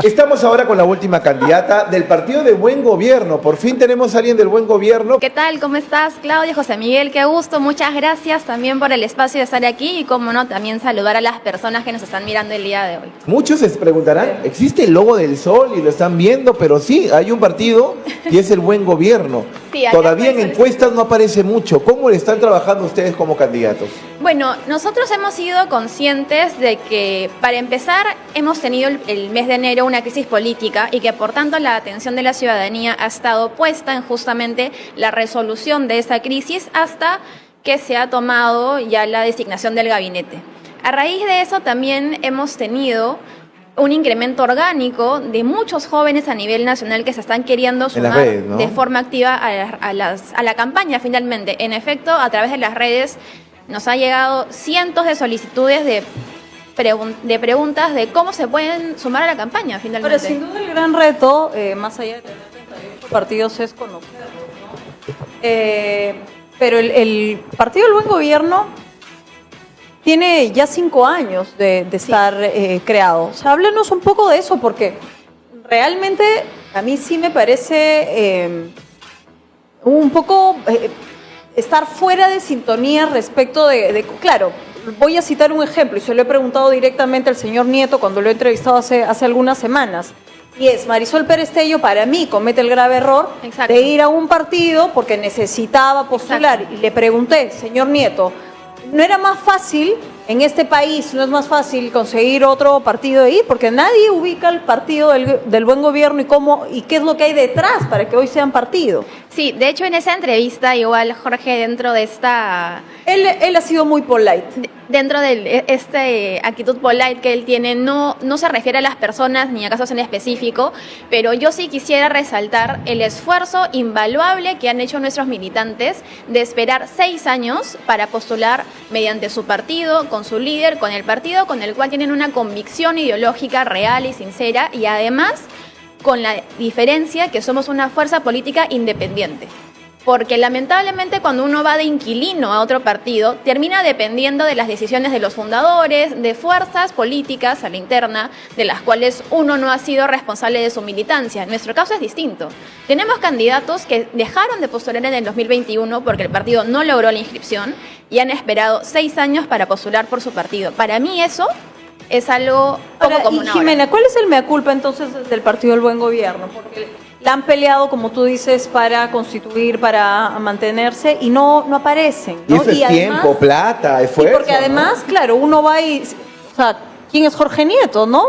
Estamos ahora con la última candidata del Partido de Buen Gobierno. Por fin tenemos a alguien del Buen Gobierno. ¿Qué tal? ¿Cómo estás, Claudia? José Miguel, qué gusto. Muchas gracias también por el espacio de estar aquí y, como no, también saludar a las personas que nos están mirando el día de hoy. Muchos se preguntarán, ¿existe el logo del sol y lo están viendo? Pero sí, hay un partido y es el Buen Gobierno. Sí, todavía en encuestas no aparece mucho. ¿Cómo le están trabajando ustedes como candidatos? Bueno, nosotros hemos sido conscientes de que, para empezar, hemos tenido el mes de enero una crisis política y que, por tanto, la atención de la ciudadanía ha estado puesta en justamente la resolución de esa crisis hasta que se ha tomado ya la designación del gabinete. A raíz de eso también hemos tenido un incremento orgánico de muchos jóvenes a nivel nacional que se están queriendo sumar redes, ¿no?, de forma activa a la campaña finalmente. En efecto, a través de las redes nos ha llegado cientos de solicitudes de preguntas de cómo se pueden sumar a la campaña finalmente. Pero sin duda el gran reto, más allá de tener 38 partidos, es conocerlos, ¿no? Pero el Partido del Buen Gobierno tiene ya 5 años de estar creado. O sea, háblanos un poco de eso, porque realmente a mí sí me parece un poco estar fuera de sintonía respecto claro, voy a citar un ejemplo, y se lo he preguntado directamente al señor Nieto cuando lo he entrevistado hace algunas semanas. Y es, Marisol Pérez Tello, para mí, comete el grave error de ir a un partido porque necesitaba postular. Y le pregunté, señor Nieto, ¿no era más fácil en este país, no es más fácil conseguir otro partido ahí? Porque nadie ubica el Partido del Buen Gobierno y qué es lo que hay detrás para que hoy sean partido. Sí, de hecho en esa entrevista igual Jorge, dentro de esta... Él ha sido muy polite. Dentro de esta actitud polite que él tiene, no se refiere a las personas ni a casos en específico, pero yo sí quisiera resaltar el esfuerzo invaluable que han hecho nuestros militantes de esperar 6 años para postular mediante su partido, con su líder, con el partido con el cual tienen una convicción ideológica real y sincera, y además con la diferencia que somos una fuerza política independiente. Porque lamentablemente cuando uno va de inquilino a otro partido, termina dependiendo de las decisiones de los fundadores, de fuerzas políticas a la interna, de las cuales uno no ha sido responsable de su militancia. En nuestro caso es distinto. Tenemos candidatos que dejaron de postular en el 2021 porque el partido no logró la inscripción y han esperado 6 años para postular por su partido. Para mí eso es algo poco común ahora. Jimena, ¿cuál es el mea culpa entonces del Partido del Buen Gobierno? Porque la han peleado, como tú dices, para constituir, para mantenerse, y no aparecen, ¿no? Y eso es además, tiempo, plata, esfuerzo. Porque además, ¿no? Claro, uno va y... O sea, ¿quién es Jorge Nieto, no?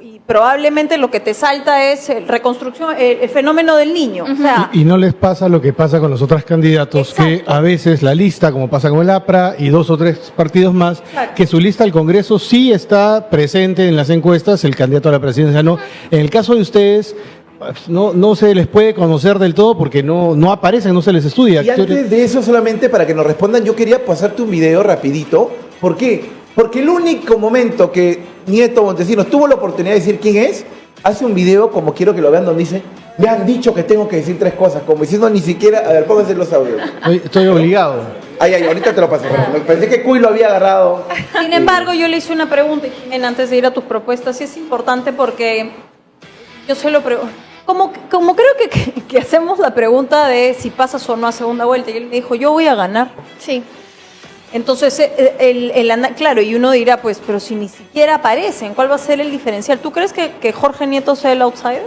Y probablemente lo que te salta es reconstrucción, el fenómeno del niño. O sea, y no les pasa lo que pasa con los otros candidatos, que a veces la lista, como pasa con el APRA y 2 o 3 partidos más, que su lista al Congreso sí está presente en las encuestas, el candidato a la presidencia no. En el caso de ustedes, no se les puede conocer del todo porque no aparecen, no se les estudia. Y antes de eso, solamente para que nos respondan, yo quería pasarte un video rapidito. ¿Por qué? Porque el único momento que Nieto Montesinos tuvo la oportunidad de decir quién es, hace un video, como quiero que lo vean, donde dice: me han dicho que tengo que decir 3 cosas, como diciendo ni siquiera... A ver, pónganse los audios. Estoy obligado. Ay, ahorita te lo paso. Pensé que Cuy lo había agarrado. Sin embargo, yo le hice una pregunta, y Jimena, antes de ir a tus propuestas, y es importante porque yo se lo pregunto. Como creo que hacemos la pregunta de si pasas o no a segunda vuelta, y él me dijo, yo voy a ganar. Sí. Entonces, claro, y uno dirá, pues, pero si ni siquiera aparecen, ¿cuál va a ser el diferencial? ¿Tú crees que Jorge Nieto sea el outsider?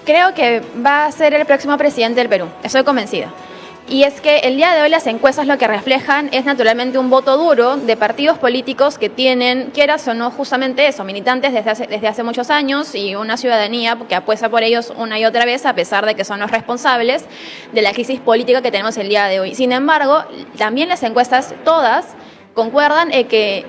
Creo que va a ser el próximo presidente del Perú, estoy convencida. Y es que el día de hoy las encuestas lo que reflejan es naturalmente un voto duro de partidos políticos que tienen, quieras o no, justamente eso, militantes desde hace muchos años, y una ciudadanía que apuesta por ellos una y otra vez, a pesar de que son los responsables de la crisis política que tenemos el día de hoy. Sin embargo, también las encuestas todas concuerdan en que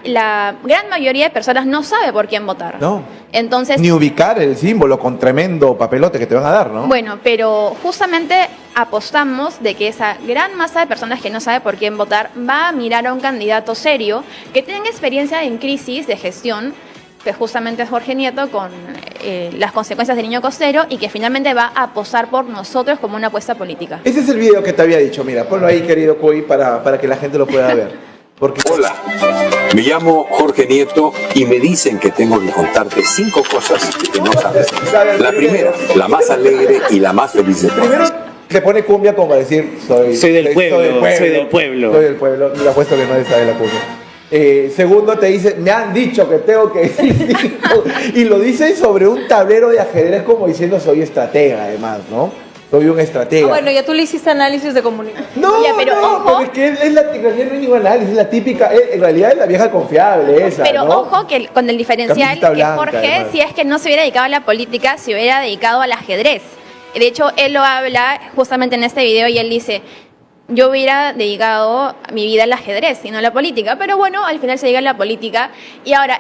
la gran mayoría de personas no sabe por quién votar. No. Entonces, ni ubicar el símbolo con tremendo papelote que te van a dar, ¿no? Bueno, pero justamente apostamos de que esa gran masa de personas que no sabe por quién votar va a mirar a un candidato serio que tenga experiencia en crisis de gestión, que justamente es Jorge Nieto, con las consecuencias del niño costero, y que finalmente va a apostar por nosotros como una apuesta política. Ese es el video que te había dicho, mira, ponlo ahí, querido Cuy, para que la gente lo pueda ver. Porque... Hola. Me llamo Jorge Nieto y me dicen que tengo que contarte 5 cosas que no sabes. La primera, la más alegre y la más feliz de todas. Primero te pone cumbia como para decir, soy del pueblo. Soy del pueblo. Soy del pueblo, le apuesto que nadie sabe la cumbia. Segundo te dice, me han dicho que tengo que decir 5. Y lo dice sobre un tablero de ajedrez como diciendo, soy estratega además, ¿no? Soy un estratega. Bueno, ya tú le hiciste análisis de comunicación. No, Ya, pero no, ojo. pero es que en realidad no es ningún análisis, es la típica, en realidad es la vieja confiable esa, Pero ¿no? ojo que con el diferencial Camiseta que blanca, Jorge, además. si es que no se hubiera dedicado a la política, se hubiera dedicado al ajedrez. De hecho, él lo habla justamente en este video y él dice, yo hubiera dedicado mi vida al ajedrez y no a la política, pero bueno, al final se llega a la política. Y ahora,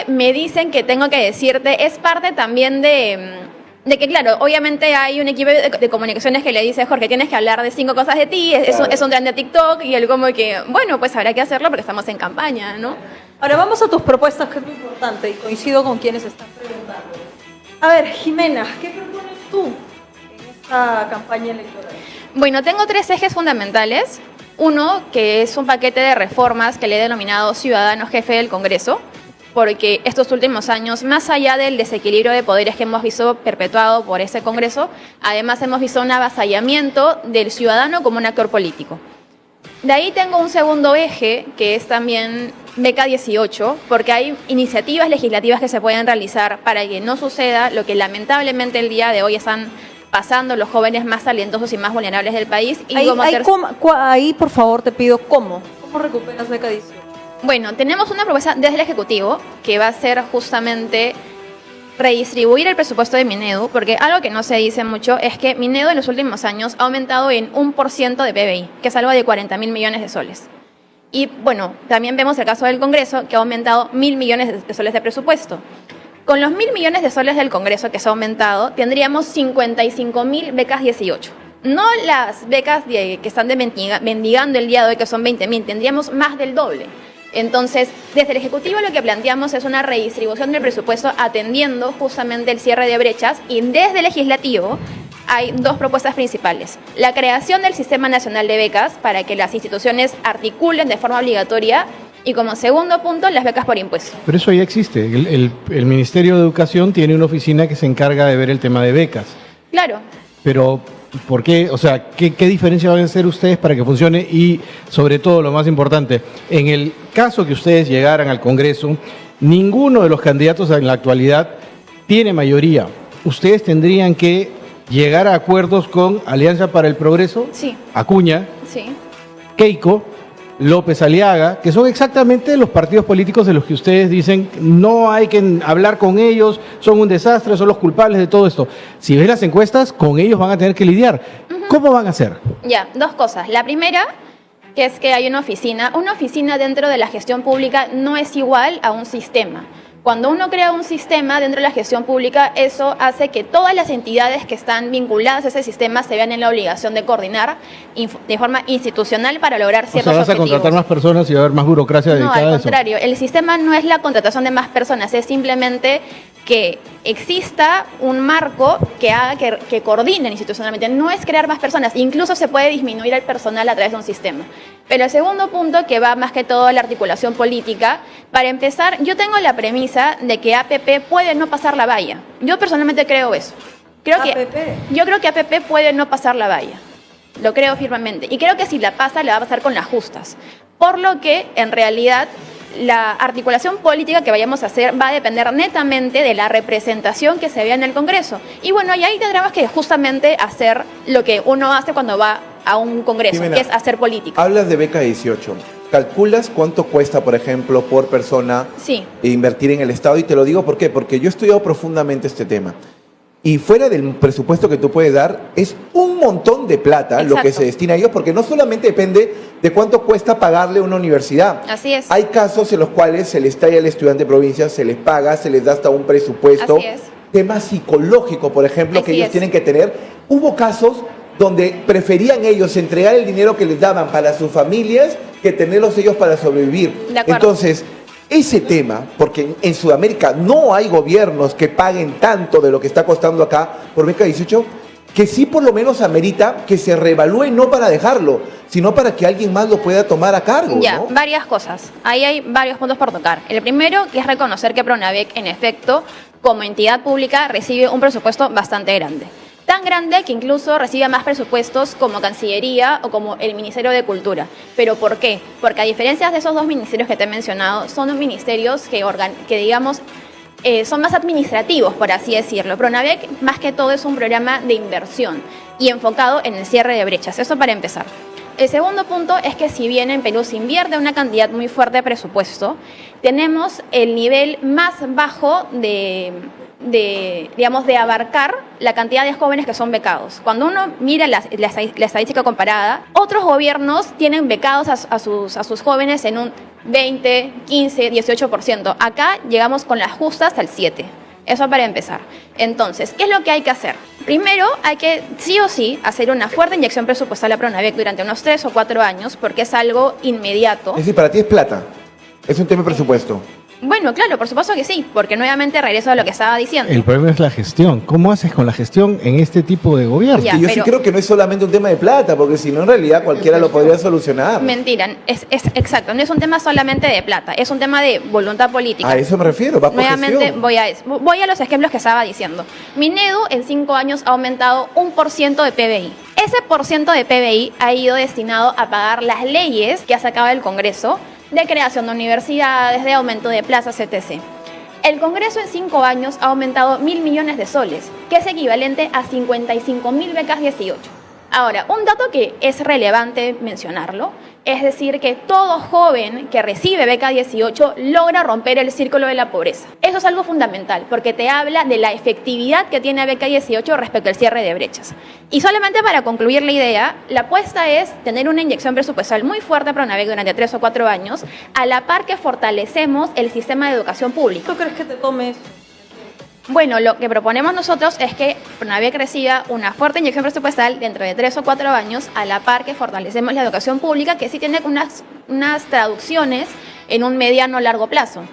me dicen que tengo que decirte, es parte también de que, claro, obviamente hay un equipo de comunicaciones que le dice, Jorge, tienes que hablar de 5 cosas de ti, es un trend de TikTok, y él como que, bueno, pues habrá que hacerlo porque estamos en campaña, ¿no? Ahora vamos a tus propuestas, que es muy importante, y coincido con quienes están preguntando. A ver, Jimena, ¿qué propones tú en esta campaña electoral? Bueno, tengo 3 ejes fundamentales. Uno, que es un paquete de reformas que le he denominado Ciudadano Jefe del Congreso, porque estos últimos años, más allá del desequilibrio de poderes que hemos visto perpetuado por ese Congreso, además hemos visto un avasallamiento del ciudadano como un actor político. De ahí tengo un segundo eje, que es también Beca 18, porque hay iniciativas legislativas que se pueden realizar para que no suceda lo que lamentablemente el día de hoy están pasando los jóvenes más talentosos y más vulnerables del país. Y Ahí, por favor, te pido, ¿cómo recuperas Beca 18? Bueno, tenemos una propuesta desde el Ejecutivo que va a ser justamente redistribuir el presupuesto de Minedu, porque algo que no se dice mucho es que Minedu en los últimos años ha aumentado en 1% de PBI, que es algo de 40.000 millones de soles. Y bueno, también vemos el caso del Congreso, que ha aumentado 1.000 millones de soles de presupuesto. Con los 1.000 millones de soles del Congreso que se ha aumentado, tendríamos 55.000 becas 18. No las becas que están mendigando el día de hoy, que son 20.000, tendríamos más del doble. Entonces, desde el Ejecutivo lo que planteamos es una redistribución del presupuesto atendiendo justamente el cierre de brechas, y desde el Legislativo hay 2 propuestas principales. La creación del Sistema Nacional de Becas para que las instituciones articulen de forma obligatoria, y como segundo punto, las becas por impuesto. Pero eso ya existe. El Ministerio de Educación tiene una oficina que se encarga de ver el tema de becas. Claro. Pero, ¿por qué? O sea, ¿qué diferencia van a hacer ustedes para que funcione? Y, sobre todo, lo más importante, en el caso que ustedes llegaran al Congreso, ninguno de los candidatos en la actualidad tiene mayoría. Ustedes tendrían que llegar a acuerdos con Alianza para el Progreso, Sí. Acuña, Sí. Keiko, López Aliaga, que son exactamente los partidos políticos de los que ustedes dicen no hay que hablar con ellos, son un desastre, son los culpables de todo esto. Si ves las encuestas, con ellos van a tener que lidiar. ¿Cómo van a hacer? Ya, 2 cosas. La primera, que es que hay una oficina. Una oficina dentro de la gestión pública no es igual a un sistema. Cuando uno crea un sistema dentro de la gestión pública, eso hace que todas las entidades que están vinculadas a ese sistema se vean en la obligación de coordinar de forma institucional para lograr ciertos O sea, vas a objetivos. contratar más personas y va a haber más burocracia No, dedicada al a eso. contrario, el sistema no es la contratación de más personas, es simplemente que exista un marco que haga que coordinen institucionalmente. No es crear más personas, incluso se puede disminuir el personal a través de un sistema. Pero el segundo punto, que va más que todo a la articulación política, para empezar, yo tengo la premisa de que APP puede no pasar la valla. Yo personalmente creo eso. Yo creo que APP puede no pasar la valla. Lo creo firmemente. Y creo que si la pasa, la va a pasar con las justas. Por lo que, en realidad, la articulación política que vayamos a hacer va a depender netamente de la representación que se vea en el Congreso. Y bueno, y ahí tendremos que justamente hacer lo que uno hace cuando va a un Congreso, Jimena, que es hacer política. Hablas de beca 18. ¿Calculas cuánto cuesta, por ejemplo, por persona Sí. invertir en el Estado? Y te lo digo ¿por qué? Porque yo he estudiado profundamente este tema. Y fuera del presupuesto que tú puedes dar, es un montón de plata lo que Exacto. se destina a ellos, porque no solamente depende de cuánto cuesta pagarle a una universidad. Así es. Hay casos en los cuales se les trae al estudiante de provincia, se les paga, se les da hasta un presupuesto. Así es. Tema psicológico, por ejemplo, que Así ellos es. tienen que tener. Hubo casos donde preferían ellos entregar el dinero que les daban para sus familias que tenerlos ellos para sobrevivir. De acuerdo. Entonces, ese tema, porque en Sudamérica no hay gobiernos que paguen tanto de lo que está costando acá por beca 18, que sí por lo menos amerita que se reevalúe, no para dejarlo, sino para que alguien más lo pueda tomar a cargo, Ya, ¿no? varias cosas. Ahí hay varios puntos por tocar. El primero, que es reconocer que Pronavec, en efecto, como entidad pública, recibe un presupuesto bastante grande. Tan grande que incluso recibe más presupuestos como Cancillería o como el Ministerio de Cultura. ¿Pero por qué? Porque a diferencia de esos dos ministerios que te he mencionado, son ministerios que digamos, son más administrativos, por así decirlo. Pronavec, más que todo, es un programa de inversión y enfocado en el cierre de brechas. Eso para empezar. El segundo punto es que si bien en Perú se invierte una cantidad muy fuerte de presupuesto, tenemos el nivel más bajo digamos, de abarcar la cantidad de jóvenes que son becados. Cuando uno mira la estadística comparada, otros gobiernos tienen becados a sus jóvenes en un 20, 15, 18%. Acá llegamos con las justas al 7%. Eso para empezar. Entonces, ¿qué es lo que hay que hacer? Primero, hay que sí o sí hacer una fuerte inyección presupuestal a Pronavec durante unos 3 o 4 años, porque es algo inmediato. Es decir, para ti es plata. Es un tema de presupuesto. Bueno, claro, por supuesto que sí, porque nuevamente regreso a lo que estaba diciendo. El problema es la gestión. ¿Cómo haces con la gestión en este tipo de gobierno? Ya, Y yo sí pero- creo que no es solamente un tema de plata, porque si no, en realidad cualquiera lo podría solucionar. Mentira, es exacto, no es un tema solamente de plata, es un tema de voluntad política. A eso me refiero, va por Nuevamente gestión. voy a los ejemplos que estaba diciendo. Minedu en 5 años ha aumentado 1% de PBI. Ese % de PBI ha ido destinado a pagar las leyes que ha sacado el Congreso de creación de universidades, de aumento de plazas, etc. El Congreso en 5 años ha aumentado 1.000 millones de soles, que es equivalente a 55.000 becas 18. Ahora, un dato que es relevante mencionarlo, es decir, que todo joven que recibe beca 18 logra romper el círculo de la pobreza. Eso es algo fundamental, porque te habla de la efectividad que tiene beca 18 respecto al cierre de brechas. Y solamente para concluir la idea, la apuesta es tener una inyección presupuestal muy fuerte a Pronavec durante 3 o 4 años, a la par que fortalecemos el sistema de educación pública. ¿Tú crees que te tomes? Bueno, lo que proponemos nosotros es que Pronavec reciba una fuerte inyección presupuestal dentro de 3 o 4 años, a la par que fortalecemos la educación pública, que sí tiene unas traducciones en un mediano o largo plazo.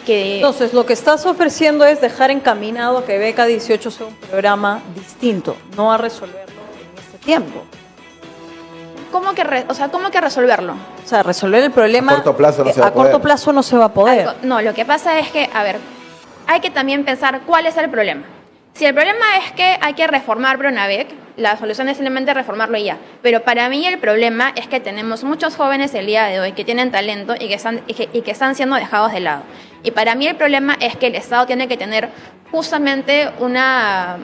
Entonces, lo que estás ofreciendo es dejar encaminado a que Beca 18 sea un programa distinto, no a resolverlo en este tiempo. ¿Cómo que resolverlo? O sea, resolver el problema A corto plazo no se va a a corto poder. plazo no se va a poder. No, lo que pasa es que, a ver, hay que también pensar cuál es el problema. Si el problema es que hay que reformar Pronavec, la solución es simplemente reformarlo y ya. Pero para mí el problema es que tenemos muchos jóvenes el día de hoy que tienen talento y que están siendo dejados de lado. Y para mí el problema es que el Estado tiene que tener justamente una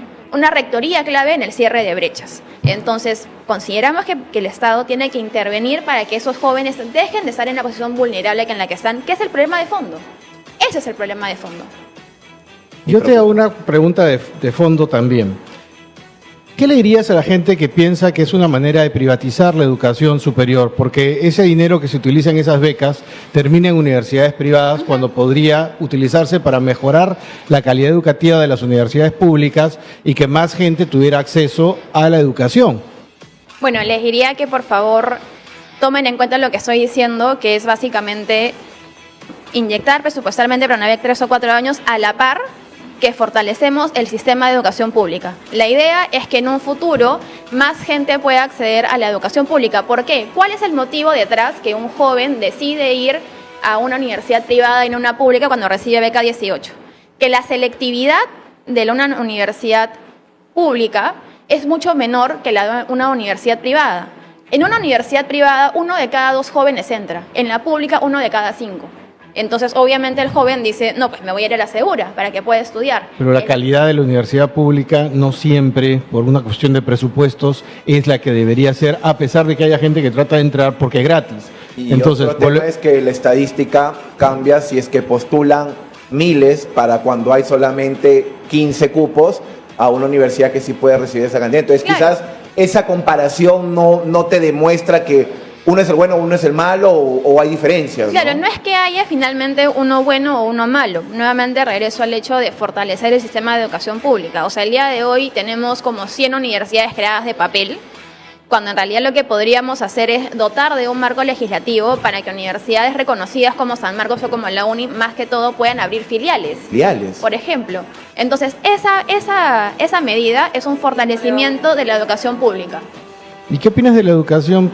rectoría clave en el cierre de brechas. Entonces, consideramos que el Estado tiene que intervenir para que esos jóvenes dejen de estar en la posición vulnerable en la que están, que es el problema de fondo. Ese es el problema de fondo. Yo te hago una pregunta de fondo también. ¿Qué le dirías a la gente que piensa que es una manera de privatizar la educación superior? Porque ese dinero que se utiliza en esas becas termina en universidades privadas cuando podría utilizarse para mejorar la calidad educativa de las universidades públicas y que más gente tuviera acceso a la educación. Bueno, les diría que por favor tomen en cuenta lo que estoy diciendo, que es básicamente inyectar presupuestalmente Pronavec 3 o 4 años a la par que fortalecemos el sistema de educación pública. La idea es que en un futuro más gente pueda acceder a la educación pública. ¿Por qué? ¿Cuál es el motivo detrás que un joven decide ir a una universidad privada y no una pública cuando recibe beca 18? Que la selectividad de una universidad pública es mucho menor que la de una universidad privada. En una universidad privada, 1 de cada 2 jóvenes entra. En la pública, 1 de cada 5. Entonces, obviamente, el joven dice, no, pues me voy a ir a la segura para que pueda estudiar. Pero la calidad de la universidad pública no siempre, por una cuestión de presupuestos, es la que debería ser, a pesar de que haya gente que trata de entrar porque es gratis. Y Entonces, otro tema es que la estadística cambia si es que postulan miles para cuando hay solamente 15 cupos a una universidad que sí puede recibir esa cantidad. Entonces, Claro. quizás esa comparación no te demuestra que uno es el bueno, uno es el malo o hay diferencias. Claro, no es que haya finalmente uno bueno o uno malo. Nuevamente regreso al hecho de fortalecer el sistema de educación pública. O sea, el día de hoy tenemos como 100 universidades creadas de papel, cuando en realidad lo que podríamos hacer es dotar de un marco legislativo para que universidades reconocidas como San Marcos o como la UNI, más que todo, puedan abrir filiales. Filiales. Por ejemplo. Entonces, esa medida es un fortalecimiento de la educación pública. ¿y qué opinas de la educación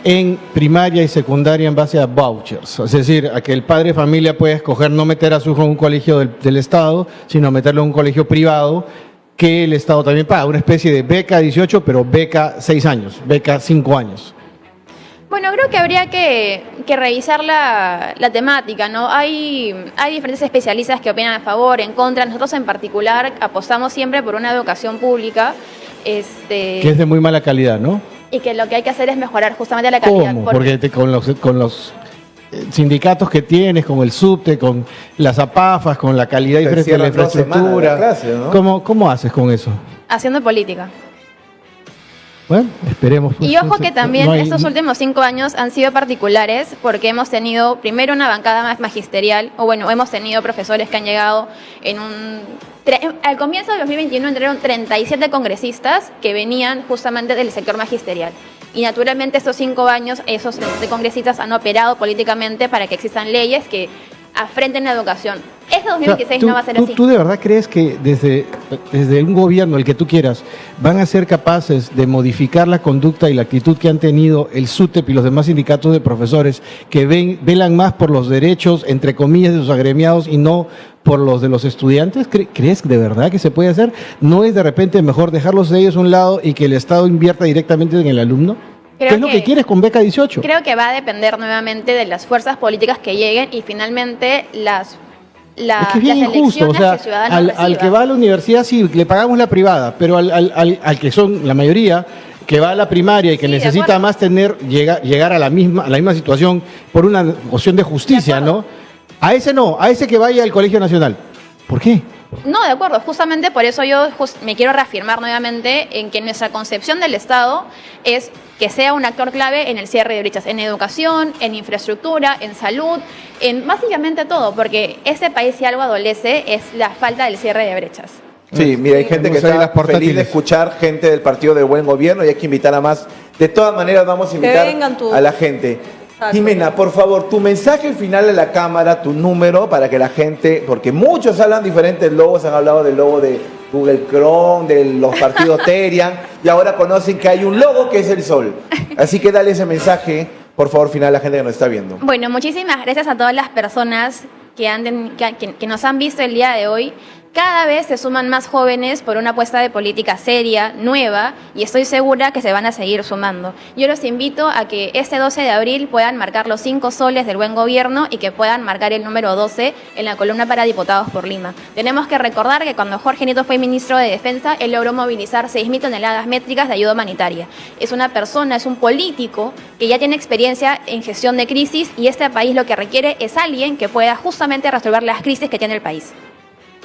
en primaria y secundaria en base a vouchers, es decir, a que el padre de familia puede escoger no meter a su hijo en un colegio del Estado, sino meterlo en un colegio privado que el Estado también paga, una especie de beca 18, pero beca 6 años, beca 5 años. Bueno, creo que habría que revisar la temática, ¿no? Hay diferentes especialistas que opinan a favor, en contra. Nosotros en particular apostamos siempre por una educación pública. Que es de muy mala calidad, ¿no? Y que lo que hay que hacer es mejorar justamente la calidad. ¿Cómo? Porque con los sindicatos que tienes, con el subte, con las APAFAS, con la calidad diferente de la infraestructura, clase, ¿no? ¿Cómo haces con eso? Haciendo política. Bueno, esperemos. Y ojo que también estos últimos 5 años han sido particulares porque hemos tenido primero una bancada más magisterial, o bueno, hemos tenido profesores que han llegado al comienzo del 2021 entraron 37 congresistas que venían justamente del sector magisterial. Y naturalmente estos 5 años esos congresistas han operado políticamente para que existan leyes que afrenten la educación. Este 2016 no va a ser así. ¿Tú de verdad crees que desde un gobierno, el que tú quieras, van a ser capaces de modificar la conducta y la actitud que han tenido el SUTEP y los demás sindicatos de profesores que velan más por los derechos, entre comillas, de sus agremiados y no por los de los estudiantes? ¿Crees de verdad que se puede hacer? ¿No es de repente mejor dejarlos de ellos a un lado y que el Estado invierta directamente en el alumno? ¿Qué es lo que quieres con beca 18? Creo que va a depender nuevamente de las fuerzas políticas que lleguen y finalmente es que es bien injusto, o sea, al que va a la universidad sí, le pagamos la privada, pero al que son la mayoría, que va a la primaria y que necesita más llegar a la misma situación por una cuestión de justicia, ¿no? A ese no, a ese que vaya al Colegio Nacional. ¿Por qué? No, de acuerdo. Justamente por eso yo me quiero reafirmar nuevamente en que nuestra concepción del Estado es que sea un actor clave en el cierre de brechas, en educación, en infraestructura, en salud, en básicamente todo, porque este país si algo adolece es la falta del cierre de brechas. Sí, mira, hay gente que está feliz de escuchar gente del Partido del Buen Gobierno y hay que invitar a más. De todas maneras vamos a invitar a la gente. Jimena, por favor, tu mensaje final a la cámara, tu número, para que la gente, porque muchos hablan diferentes logos, han hablado del logo de Google Chrome, de los partidos Terian, y ahora conocen que hay un logo que es el sol. Así que dale ese mensaje, por favor, final a la gente que nos está viendo. Bueno, muchísimas gracias a todas las personas que nos han visto el día de hoy. Cada vez se suman más jóvenes por una apuesta de política seria, nueva, y estoy segura que se van a seguir sumando. Yo los invito a que este 12 de abril puedan marcar los 5 soles del buen gobierno y que puedan marcar el número 12 en la columna para diputados por Lima. Tenemos que recordar que cuando Jorge Nieto fue ministro de Defensa, él logró movilizar 6.000 toneladas métricas de ayuda humanitaria. Es una persona, es un político que ya tiene experiencia en gestión de crisis y este país lo que requiere es alguien que pueda justamente resolver las crisis que tiene el país.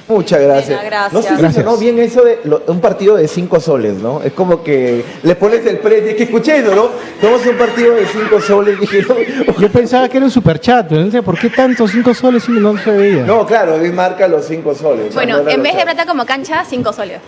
Muchas gracias. No sé si sonó bien eso de un partido de 5 soles, ¿no? Es como que le pones el precio. Es que escuché eso, ¿no? Somos un partido de 5 soles. Dije, no. Yo pensaba que era un superchat, pero no sé por qué tanto 5 soles si no se veía. No, claro, marca los 5 soles. Bueno, en vez de plata como cancha, 5 soles.